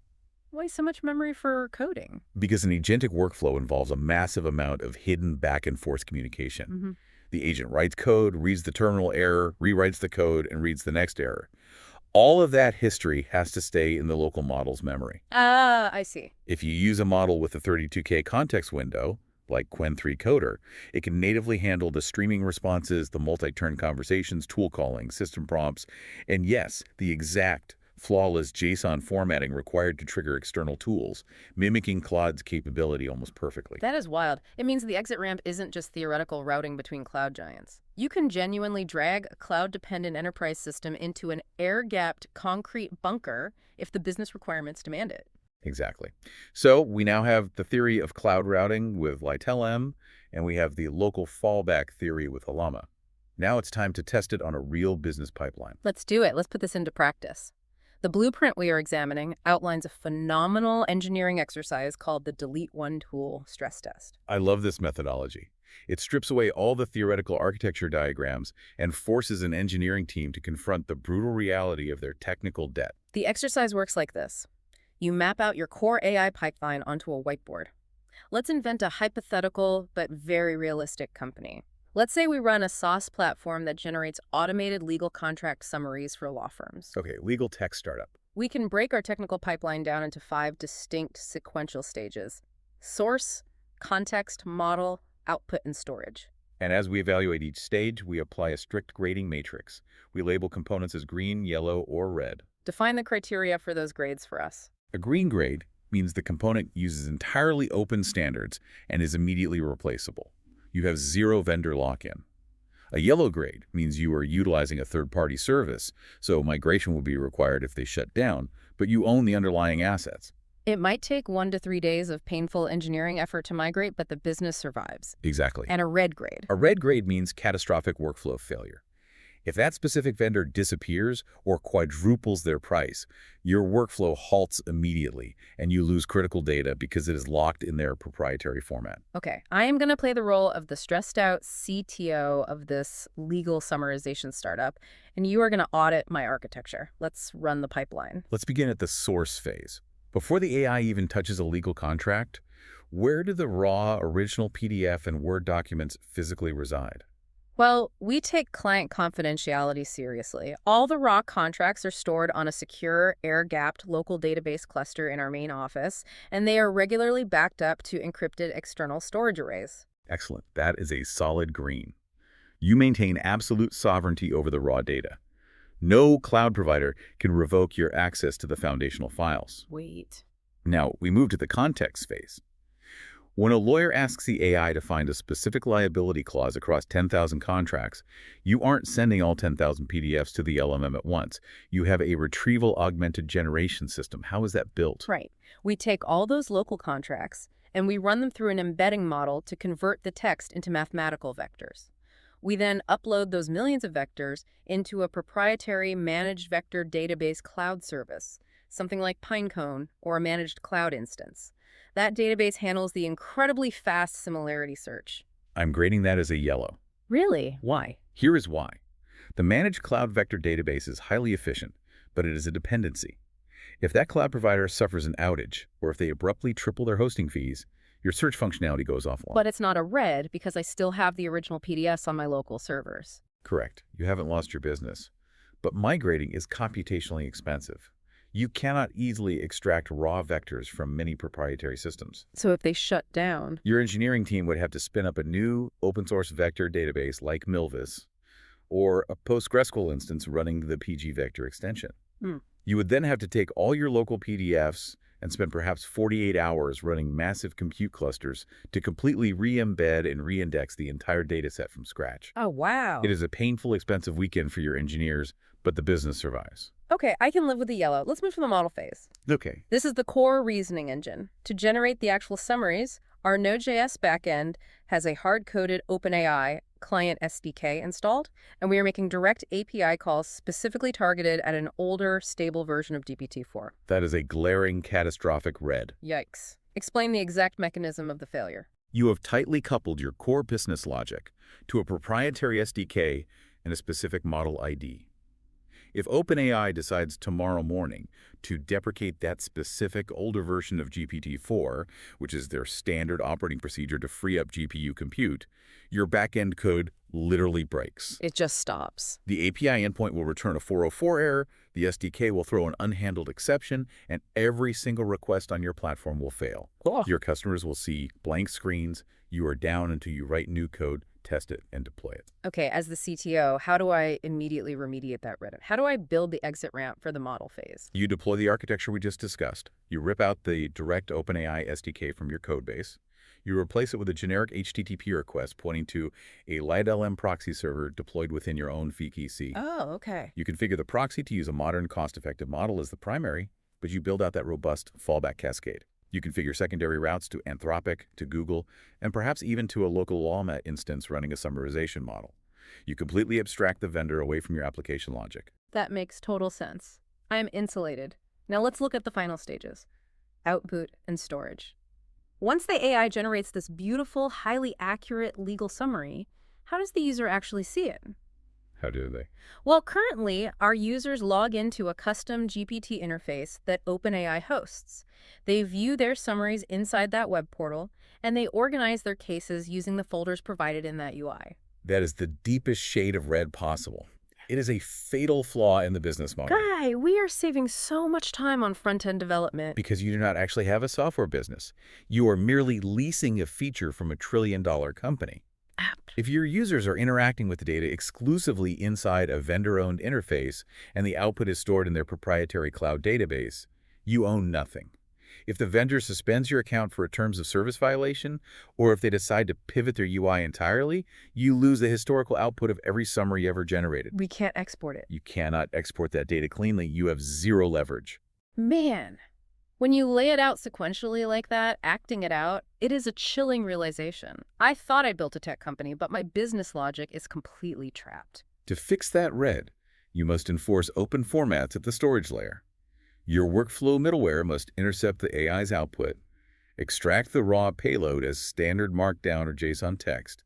Speaker 1: Why so much memory for coding?
Speaker 2: Because an agentic workflow involves a massive amount of hidden back-and-forth communication. The agent writes code, reads the terminal error, rewrites the code, and reads the next error. All of that history has to stay in the local model's memory.
Speaker 1: Ah, I see.
Speaker 2: If you use a model with a 32K context window, like Qwen 3 coder, it can natively handle the streaming responses, the multi-turn conversations, tool calling, system prompts, and yes, the exact Flawless JSON formatting required to trigger external tools, mimicking Claude's capability almost perfectly.
Speaker 1: That is wild. It means the exit ramp isn't just theoretical routing between cloud giants. You can genuinely drag a cloud-dependent enterprise system into an air-gapped concrete bunker if the business requirements demand it.
Speaker 2: Exactly. So we now have the theory of cloud routing with LiteLLM, and we have the local fallback theory with Ollama. Now it's time to test it on a real business pipeline.
Speaker 1: Let's do it. Let's put this into practice. The blueprint we are examining outlines a phenomenal engineering exercise called the Delete One Tool stress test.
Speaker 2: I love this methodology. It strips away all the theoretical architecture diagrams and forces an engineering team to confront the brutal reality of their technical debt.
Speaker 1: The exercise works like this. You map out your core AI pipeline onto a whiteboard. Let's invent a hypothetical but very realistic company. Let's say we run a SaaS platform that generates automated legal contract summaries for law firms.
Speaker 2: Okay, legal tech startup.
Speaker 1: We can break our technical pipeline down into 5 distinct sequential stages: source, context, model, output, and storage.
Speaker 2: And as we evaluate each stage, we apply a strict grading matrix. We label components as green, yellow, or red.
Speaker 1: Define the criteria for those grades for us.
Speaker 2: A green grade means the component uses entirely open standards and is immediately replaceable. You have zero vendor lock-in. A yellow grade means you are utilizing a third-party service, so migration will be required if they shut down, but you own the underlying assets.
Speaker 1: It might take 1 to 3 days of painful engineering effort to migrate, but the business survives.
Speaker 2: Exactly.
Speaker 1: And a red grade.
Speaker 2: A red grade means catastrophic workflow failure. If that specific vendor disappears or quadruples their price, your workflow halts immediately and you lose critical data because it is locked in their proprietary format.
Speaker 1: Okay, I am going to play the role of the stressed out CTO of this legal summarization startup, and you are going to audit my architecture. Let's run the pipeline.
Speaker 2: Let's begin at the source phase. Before the AI even touches a legal contract, where do the raw, original PDF and Word documents physically reside?
Speaker 1: Well, we take client confidentiality seriously. All the raw contracts are stored on a secure, air-gapped local database cluster in our main office, and they are regularly backed up to encrypted external storage arrays.
Speaker 2: Excellent. That is a solid green. You maintain absolute sovereignty over the raw data. No cloud provider can revoke your access to the foundational files.
Speaker 1: Wait.
Speaker 2: Now, we move to the context phase. When a lawyer asks the AI to find a specific liability clause across 10,000 contracts, you aren't sending all 10,000 PDFs to the LLM at once. You have a retrieval augmented generation system. How is that built?
Speaker 1: Right. We take all those local contracts and we run them through an embedding model to convert the text into mathematical vectors. We then upload those millions of vectors into a proprietary managed vector database cloud service, something like Pinecone or a managed cloud instance. That database handles the incredibly fast similarity search.
Speaker 2: I'm grading that as a yellow.
Speaker 1: Really? Why?
Speaker 2: Here is why. The managed cloud vector database is highly efficient, but it is a dependency. If that cloud provider suffers an outage, or if they abruptly triple their hosting fees, your search functionality goes offline.
Speaker 1: But it's not a red because I still have the original PDFs on my local servers.
Speaker 2: Correct. You haven't lost your business. But migrating is computationally expensive. You cannot easily extract raw vectors from many proprietary systems.
Speaker 1: So if they shut down,
Speaker 2: Your engineering team would have to spin up a new open-source vector database like Milvus, or a PostgreSQL instance running the PG vector extension. You would then have to take all your local PDFs and spend perhaps 48 hours running massive compute clusters to completely re-embed and re-index the entire dataset from scratch.
Speaker 1: oh wow.
Speaker 2: It is a painful, expensive weekend for your engineers, but the business survives.
Speaker 1: Okay, I can live with the yellow. Let's move to the model phase.
Speaker 2: Okay.
Speaker 1: This is the core reasoning engine. To generate the actual summaries, our Node.js backend has a hard-coded OpenAI client SDK installed, and we are making direct API calls specifically targeted at an older, stable version of GPT-4.
Speaker 2: That is a glaring, catastrophic red.
Speaker 1: Yikes. Explain the exact mechanism of the failure.
Speaker 2: You have tightly coupled your core business logic to a proprietary SDK and a specific model ID. If OpenAI decides tomorrow morning to deprecate that specific older version of GPT-4, which is their standard operating procedure to free up GPU compute, your backend code literally breaks.
Speaker 1: It just stops.
Speaker 2: The API endpoint will return a 404 error, the SDK will throw an unhandled exception, and every single request on your platform will fail.
Speaker 1: Cool.
Speaker 2: Your customers will see blank screens, you are down until you write new code test it, and deploy it.
Speaker 1: Okay, as the CTO, how do I immediately remediate that Reddit? How do I build the exit ramp for the model phase?
Speaker 2: You deploy the architecture we just discussed. You rip out the direct OpenAI SDK from your code base. You replace it with a generic HTTP request pointing to a LiteLLM proxy server deployed within your own VKC.
Speaker 1: Oh, okay.
Speaker 2: You configure the proxy to use a modern, cost-effective model as the primary, but you build out that robust fallback cascade. You configure secondary routes to Anthropic, to Google, and perhaps even to a local Ollama instance running a summarization model. You completely abstract the vendor away from your application logic.
Speaker 1: That makes total sense. I am insulated. Now let's look at the final stages. Output and storage. Once the AI generates this beautiful, highly accurate legal summary, how does the user actually see it?
Speaker 2: How do they?
Speaker 1: Well, currently, our users log into a custom GPT interface that OpenAI hosts. They view their summaries inside that web portal, and they organize their cases using the folders provided in that UI.
Speaker 2: That is the deepest shade of red possible. It is a fatal flaw in the business model.
Speaker 1: Guy, we are saving so much time on front-end development.
Speaker 2: Because you do not actually have a software business. You are merely leasing a feature from a trillion-dollar company. If your users are interacting with the data exclusively inside a vendor-owned interface and the output is stored in their proprietary cloud database, you own nothing. If the vendor suspends your account for a terms of service violation, or if they decide to pivot their UI entirely, you lose the historical output of every summary ever generated.
Speaker 1: We can't export it.
Speaker 2: You cannot export that data cleanly. You have zero leverage.
Speaker 1: Man, when you lay it out sequentially like that, acting it out, it is a chilling realization. I thought I built a tech company, but my business logic is completely trapped.
Speaker 2: To fix that red, you must enforce open formats at the storage layer. Your workflow middleware must intercept the AI's output, extract the raw payload as standard Markdown or JSON text,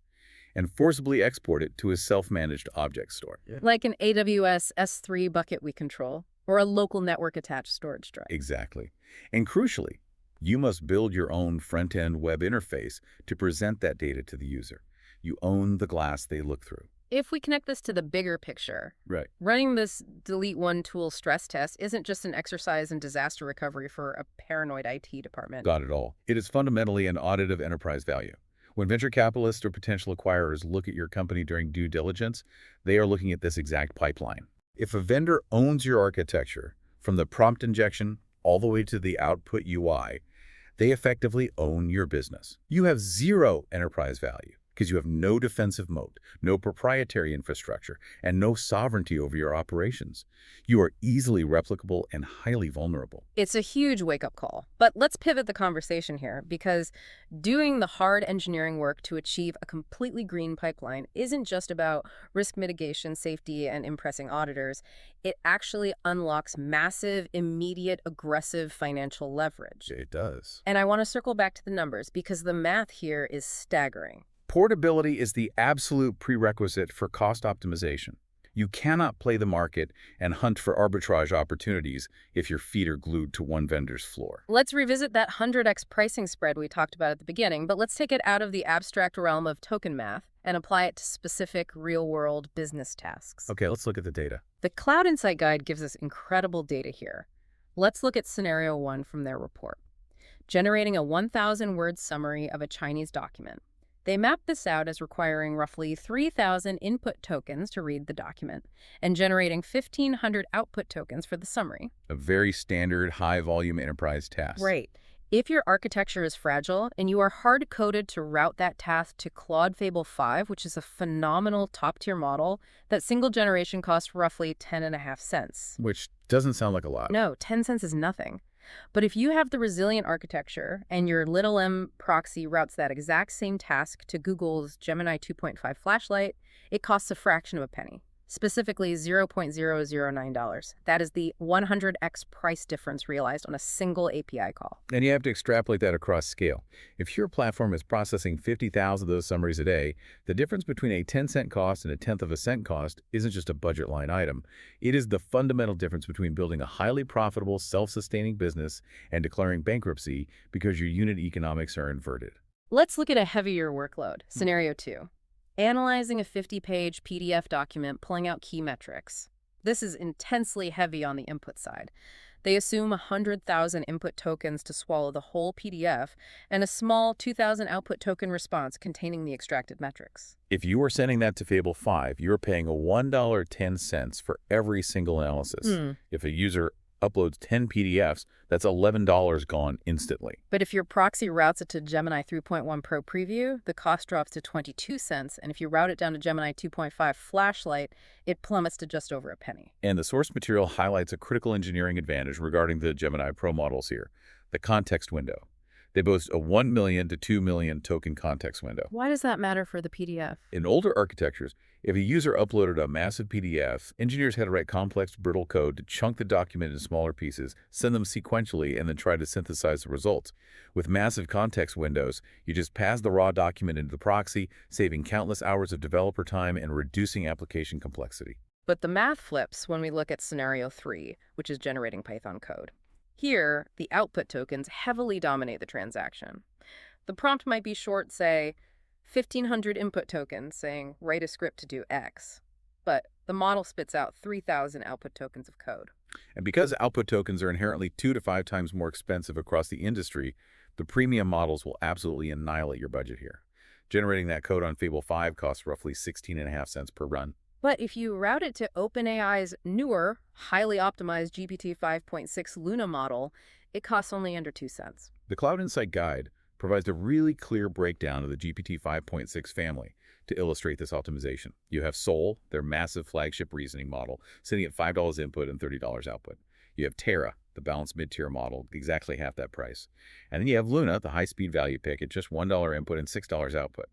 Speaker 2: and forcibly export it to a self-managed object store.
Speaker 1: Like an AWS S3 bucket we control, or a local network-attached storage drive.
Speaker 2: Exactly. And crucially, you must build your own front-end web interface to present that data to the user. You own the glass they look through.
Speaker 1: If we connect this to the bigger picture,
Speaker 2: Right.
Speaker 1: running this delete one tool stress test isn't just an exercise in disaster recovery for a paranoid IT department.
Speaker 2: Got it all. It is fundamentally an audit of enterprise value. When venture capitalists or potential acquirers look at your company during due diligence, they are looking at this exact pipeline. If a vendor owns your architecture, from the prompt injection all the way to the output UI, they effectively own your business. You have zero enterprise value because you have no defensive moat, no proprietary infrastructure, and no sovereignty over your operations. You are easily replicable and highly vulnerable.
Speaker 1: It's a huge wake-up call. But let's pivot the conversation here, because doing the hard engineering work to achieve a completely green pipeline isn't just about risk mitigation, safety, and impressing auditors. It actually unlocks massive, immediate, aggressive financial leverage.
Speaker 2: It does.
Speaker 1: And I want to circle back to the numbers, because the math here is staggering.
Speaker 2: Portability is the absolute prerequisite for cost optimization. You cannot play the market and hunt for arbitrage opportunities if your feet are glued to one vendor's floor.
Speaker 1: Let's revisit that 100x pricing spread we talked about at the beginning, but let's take it out of the abstract realm of token math and apply it to specific real-world business tasks.
Speaker 2: Okay, let's look at the data.
Speaker 1: The Cloud Insight Guide gives us incredible data here. Let's look at scenario 1 from their report. Generating a 1,000-word summary of a Chinese document. They map this out as requiring roughly 3,000 input tokens to read the document and generating 1,500 output tokens for the summary.
Speaker 2: A very standard high-volume enterprise task.
Speaker 1: Right. If your architecture is fragile and you are hard-coded to route that task to Claude Fable 5, which is a phenomenal top-tier model, that single generation costs roughly 10.5 cents.
Speaker 2: Which doesn't sound like a lot.
Speaker 1: No, 10 cents is nothing. But if you have the resilient architecture and your LiteLLM proxy routes that exact same task to Google's Gemini 2.5 flashlight, it costs a fraction of a penny, specifically $0.009. That is the 100x price difference realized on a single API call.
Speaker 2: And you have to extrapolate that across scale. If your platform is processing 50,000 of those summaries a day, the difference between a 10-cent cost and a tenth of a cent cost isn't just a budget line item. It is the fundamental difference between building a highly profitable, self-sustaining business and declaring bankruptcy because your unit economics are inverted.
Speaker 1: Let's look at a heavier workload. Scenario 2. Analyzing a 50-page PDF document, pulling out key metrics. This is intensely heavy on the input side. They assume 100,000 input tokens to swallow the whole PDF and a small 2,000 output token response containing the extracted metrics.
Speaker 2: If you are sending that to Fable 5, you're paying a $1.10 for every single analysis.
Speaker 1: Hmm.
Speaker 2: If a user uploads 10 PDFs, that's $11 gone instantly.
Speaker 1: But if your proxy routes it to Gemini 3.1 Pro Preview, the cost drops to 22 cents, and if you route it down to Gemini 2.5 Flashlight, it plummets to just over a penny.
Speaker 2: And the source material highlights a critical engineering advantage regarding the Gemini Pro models here, the context window. They boast a 1 million to 2 million token context window.
Speaker 1: Why does that matter for the PDF?
Speaker 2: In older architectures, if a user uploaded a massive PDF, engineers had to write complex, brittle code to chunk the document into smaller pieces, send them sequentially, and then try to synthesize the results. With massive context windows, you just pass the raw document into the proxy, saving countless hours of developer time and reducing application complexity.
Speaker 1: But the math flips when we look at scenario 3, which is generating Python code. Here, the output tokens heavily dominate the transaction. The prompt might be short, say, 1,500 input tokens saying, write a script to do X. But the model spits out 3,000 output tokens of code.
Speaker 2: And because output tokens are inherently 2 to 5 times more expensive across the industry, the premium models will absolutely annihilate your budget here. Generating that code on Fable 5 costs roughly 16.5 cents per run.
Speaker 1: But if you route it to OpenAI's newer, highly optimized GPT 5.6 Luna model, it costs only under 2 cents.
Speaker 2: The Cloud Insight Guide provides a really clear breakdown of the GPT 5.6 family to illustrate this optimization. You have Sol, their massive flagship reasoning model, sitting at $5 input and $30 output. You have Terra, the balanced mid-tier model, exactly half that price. And then you have Luna, the high-speed value pick, at just $1 input and $6 output.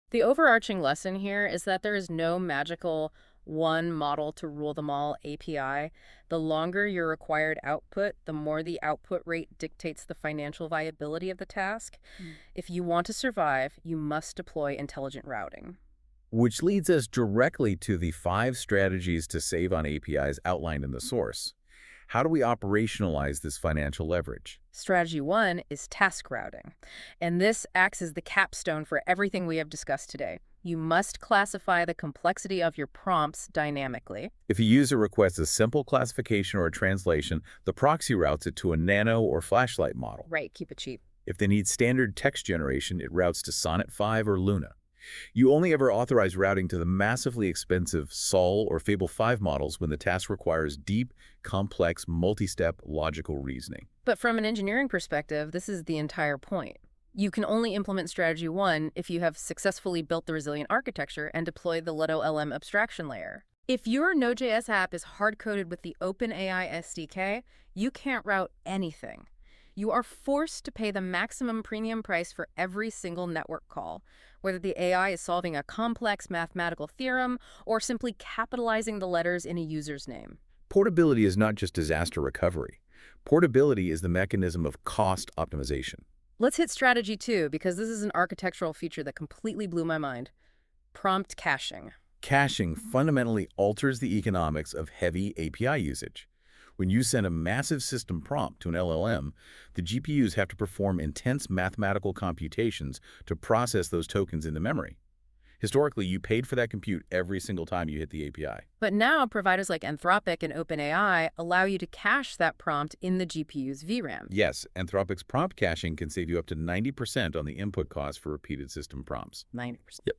Speaker 1: The overarching lesson here is that there is no magical one model to rule them all API. The longer your required output, the more the output rate dictates the financial viability of the task. If you want to survive, you must deploy intelligent routing.
Speaker 2: Which leads us directly to the 5 strategies to save on APIs outlined in the source. How do we operationalize this financial leverage?
Speaker 1: Strategy 1 is task routing, and this acts as the capstone for everything we have discussed today. You must classify the complexity of your prompts dynamically.
Speaker 2: If a user requests a simple classification or a translation, the proxy routes it to a Nano or Flashlight model.
Speaker 1: Right, keep it cheap.
Speaker 2: If they need standard text generation, it routes to Sonnet 5 or Luna. You only ever authorize routing to the massively expensive Sol or Fable 5 models when the task requires deep, complex, multi-step logical reasoning.
Speaker 1: But from an engineering perspective, this is the entire point. You can only implement strategy 1 if you have successfully built the resilient architecture and deployed the LiteLLM abstraction layer. If your Node.js app is hard-coded with the OpenAI SDK, you can't route anything. You are forced to pay the maximum premium price for every single network call, whether the AI is solving a complex mathematical theorem or simply capitalizing the letters in a user's name.
Speaker 2: Portability is not just disaster recovery. Portability is the mechanism of cost optimization.
Speaker 1: Let's hit strategy 2, because this is an architectural feature that completely blew my mind. Prompt caching.
Speaker 2: Caching fundamentally alters the economics of heavy API usage. When you send a massive system prompt to an LLM, the GPUs have to perform intense mathematical computations to process those tokens into memory. Historically, you paid for that compute every single time you hit the API.
Speaker 1: But now, providers like Anthropic and OpenAI allow you to cache that prompt in the GPU's VRAM.
Speaker 2: Yes, Anthropic's prompt caching can save you up to 90% on the input cost for repeated system prompts.
Speaker 1: 90%.
Speaker 2: Yep.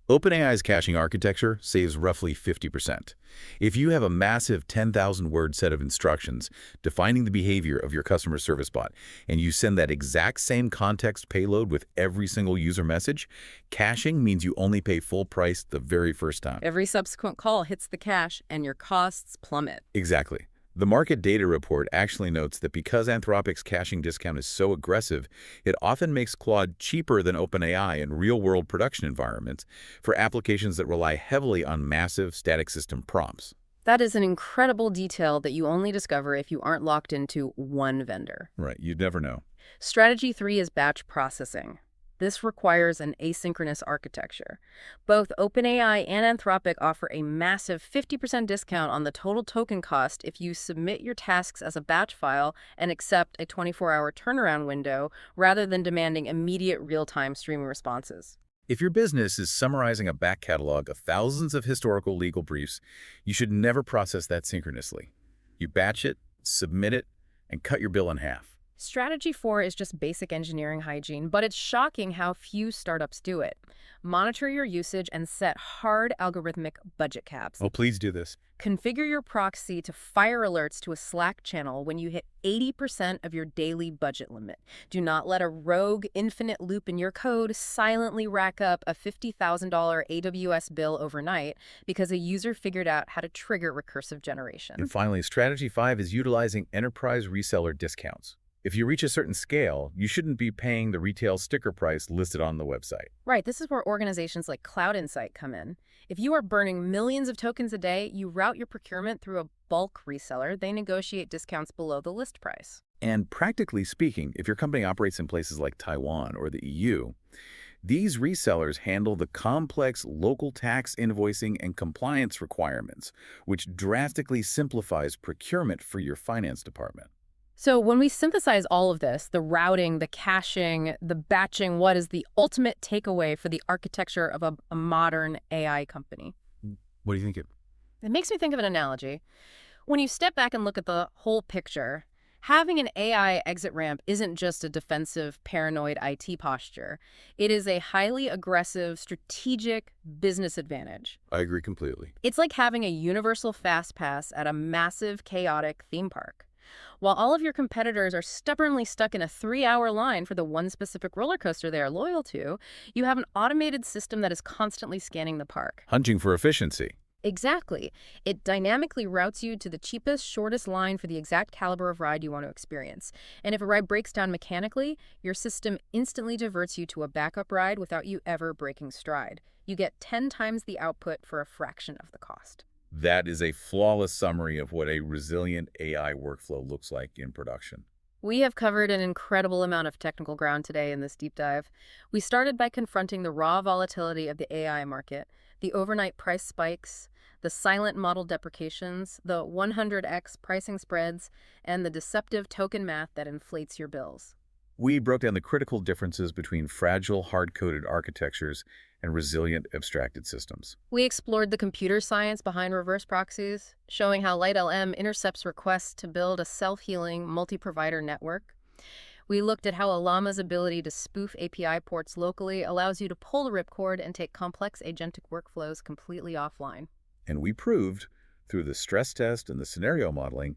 Speaker 2: OpenAI's caching architecture saves roughly 50%. If you have a massive 10,000-word set of instructions defining the behavior of your customer service bot, and you send that exact same context payload with every single user message, caching means you only pay full price the very first time.
Speaker 1: Every subsequent call hits the cache, and your costs plummet.
Speaker 2: Exactly. The market data report actually notes that because Anthropic's caching discount is so aggressive, it often makes Claude cheaper than OpenAI in real-world production environments for applications that rely heavily on massive static system prompts.
Speaker 1: That is an incredible detail that you only discover if you aren't locked into one vendor.
Speaker 2: Right, you'd never know.
Speaker 1: Strategy 3 is batch processing. This requires an asynchronous architecture. Both OpenAI and Anthropic offer a massive 50% discount on the total token cost if you submit your tasks as a batch file and accept a 24-hour turnaround window rather than demanding immediate real-time streaming responses.
Speaker 2: If your business is summarizing a back catalog of thousands of historical legal briefs, you should never process that synchronously. You batch it, submit it, and cut your bill in half.
Speaker 1: Strategy 4 is just basic engineering hygiene, but it's shocking how few startups do it. Monitor your usage and set hard algorithmic budget caps.
Speaker 2: Oh, please do this.
Speaker 1: Configure your proxy to fire alerts to a Slack channel when you hit 80% of your daily budget limit. Do not let a rogue infinite loop in your code silently rack up a $50,000 AWS bill overnight because a user figured out how to trigger recursive generation.
Speaker 2: And finally, strategy 5 is utilizing enterprise reseller discounts. If you reach a certain scale, you shouldn't be paying the retail sticker price listed on the website.
Speaker 1: Right, this is where organizations like Cloud Insight come in. If you are burning millions of tokens a day, you route your procurement through a bulk reseller. They negotiate discounts below the list price.
Speaker 2: And practically speaking, if your company operates in places like Taiwan or the EU, these resellers handle the complex local tax invoicing and compliance requirements, which drastically simplifies procurement for your finance department.
Speaker 1: So when we synthesize all of this, the routing, the caching, the batching, what is the ultimate takeaway for the architecture of a modern AI company?
Speaker 2: What do you think?
Speaker 1: It makes me think of an analogy. When you step back and look at the whole picture, having an AI exit ramp isn't just a defensive, paranoid IT posture. It is a highly aggressive, strategic business advantage.
Speaker 2: I agree completely.
Speaker 1: It's like having a universal fast pass at a massive, chaotic theme park. While all of your competitors are stubbornly stuck in a 3-hour line for the one specific roller coaster they are loyal to, you have an automated system that is constantly scanning the park.
Speaker 2: Hunting for efficiency.
Speaker 1: Exactly. It dynamically routes you to the cheapest, shortest line for the exact caliber of ride you want to experience. And if a ride breaks down mechanically, your system instantly diverts you to a backup ride without you ever breaking stride. You get 10 times the output for a fraction of the cost.
Speaker 2: That is a flawless summary of what a resilient AI workflow looks like in production.
Speaker 1: We have covered an incredible amount of technical ground today in this deep dive. We started by confronting the raw volatility of the AI market, the overnight price spikes, the silent model deprecations, the 100x pricing spreads, and the deceptive token math that inflates your bills.
Speaker 2: We broke down the critical differences between fragile, hard-coded architectures and resilient, abstracted systems.
Speaker 1: We explored the computer science behind reverse proxies, showing how LiteLLM intercepts requests to build a self-healing, multi-provider network. We looked at how Ollama's ability to spoof API ports locally allows you to pull the ripcord and take complex agentic workflows completely offline.
Speaker 2: And we proved, through the stress test and the scenario modeling,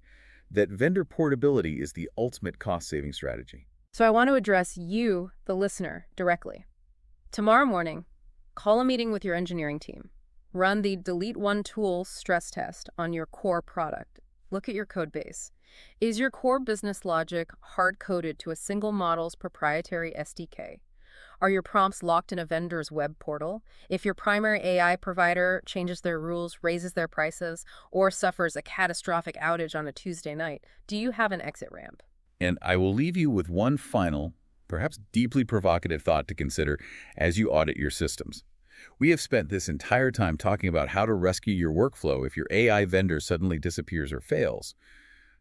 Speaker 2: that vendor portability is the ultimate cost-saving strategy.
Speaker 1: So I want to address you, the listener, directly. Tomorrow morning, call a meeting with your engineering team. Run the Delete One Tool stress test on your core product. Look at your code base. Is your core business logic hard-coded to a single model's proprietary SDK? Are your prompts locked in a vendor's web portal? If your primary AI provider changes their rules, raises their prices, or suffers a catastrophic outage on a Tuesday night, do you have an exit ramp?
Speaker 2: And I will leave you with one final, perhaps deeply provocative thought to consider as you audit your systems. We have spent this entire time talking about how to rescue your workflow if your AI vendor suddenly disappears or fails.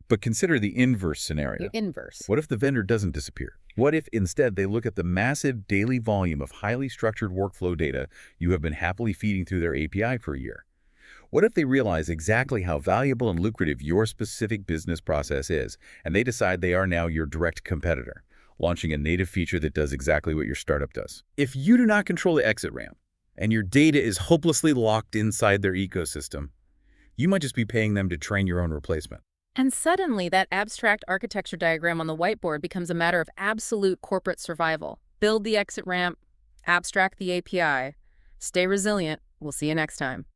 Speaker 2: But consider the inverse scenario.
Speaker 1: The inverse.
Speaker 2: What if the vendor doesn't disappear? What if instead they look at the massive daily volume of highly structured workflow data you have been happily feeding through their API for a year? What if they realize exactly how valuable and lucrative your specific business process is, and they decide they are now your direct competitor, launching a native feature that does exactly what your startup does? If you do not control the exit ramp, and your data is hopelessly locked inside their ecosystem, you might just be paying them to train your own replacement.
Speaker 1: And suddenly, that abstract architecture diagram on the whiteboard becomes a matter of absolute corporate survival. Build the exit ramp, abstract the API, stay resilient. We'll see you next time.